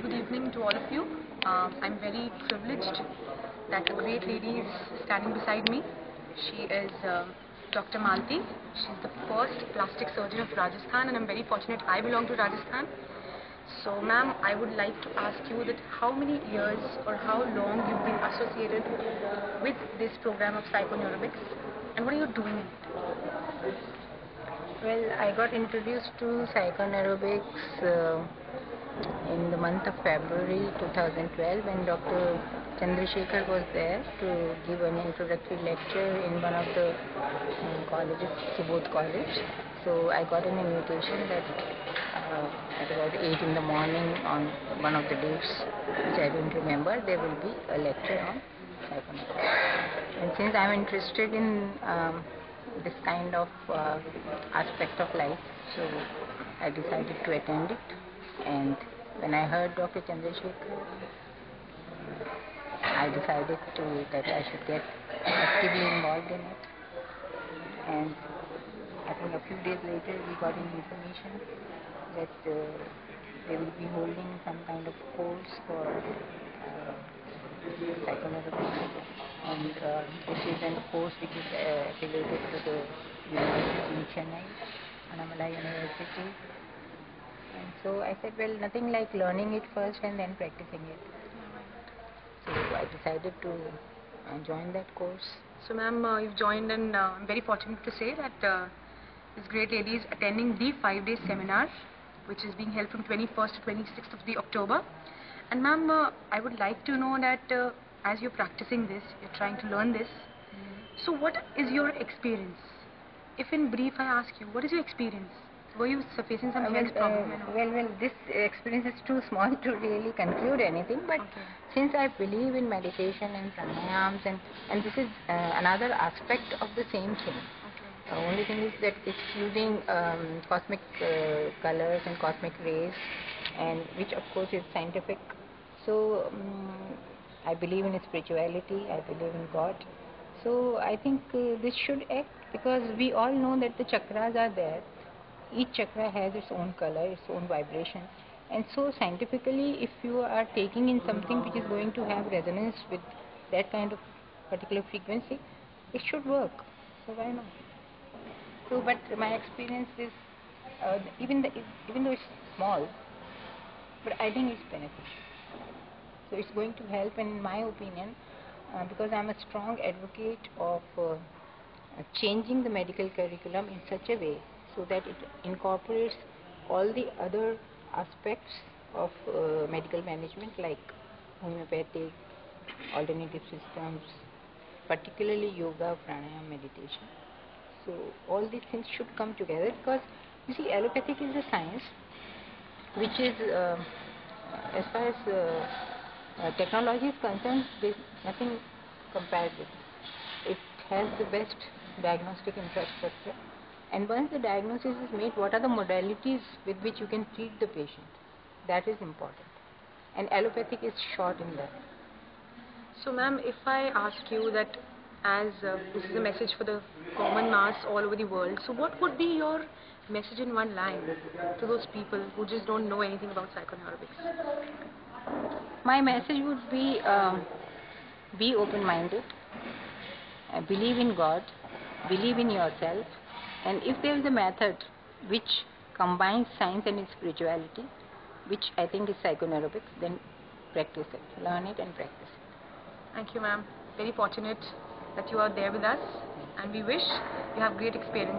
Good evening to all of you. I'm very privileged that a great lady is standing beside me. She is Dr. Malti. She's the first plastic surgeon of Rajasthan, and I'm very fortunate I belong to Rajasthan. So, ma'am, I would like to ask you that how many years or how long you've been associated with this program of psychoneurobics, and what are you doing in it? Well, I got introduced to psychoneurologics in the month of February 2012 when Dr. Chandrasekhar was there to give an introductory lecture in one of the colleges, Subodh College. So I got an invitation that at about 8 in the morning on one of the dates, which I don't remember, there will be a lecture on psychoneurology. And since I'm interested in this kind of aspect of life, so I decided to attend it. And when I heard Dr. Chandrasekhar, I decided that I should get actively involved in it. And I think a few days later we got an information that they will be holding some kind of course for psychoneurology, and this is a course which is related to the University in Chennai, Annamalai University. And so I said, well, nothing like learning it first and then practicing it. So I decided to join that course. So, ma'am, you've joined, and I'm very fortunate to say that this great lady is attending the 5-day seminar, which is being held from 21st to 26th of the October. And, ma'am, I would like to know that as you're practicing this, you're trying to learn this. So, what is your experience? If in brief I ask you, what is your experience? Were you facing some health problem? Well, this experience is too small to really conclude anything, but since I believe in meditation and pranayams, and this is another aspect of the same thing. The only thing is that it's using cosmic colors and cosmic rays, and which of course is scientific. So I believe in spirituality, I believe in God. So I think this should act, because we all know that the chakras are there. Each chakra has its own color, its own vibration, and so scientifically, if you are taking in something which is going to have resonance with that kind of particular frequency, it should work. So why not? So, but my experience is even though it's small, but I think it's beneficial. So it's going to help, in my opinion, because I'm a strong advocate of changing the medical curriculum in such a way so that it incorporates all the other aspects of medical management, like homeopathic, alternative systems, particularly yoga, pranayama, meditation. So all these things should come together, because you see, allopathic is a science which is, as far as technology is concerned, there is nothing compared with it. It has the best diagnostic infrastructure, and once the diagnosis is made, what are the modalities with which you can treat the patient? That is important, and allopathic is short in that. So, ma'am, if I ask you that, as this is a message for the common mass all over the world, so what would be your message in one line to those people who just don't know anything about psychoneurobics? My message would be open-minded, believe in God, believe in yourself, and if there is a method which combines science and spirituality, which I think is psychoneurobics, then practice it, learn it and practice it. Thank you, ma'am. Very fortunate that you are there with us, and we wish you have great experience.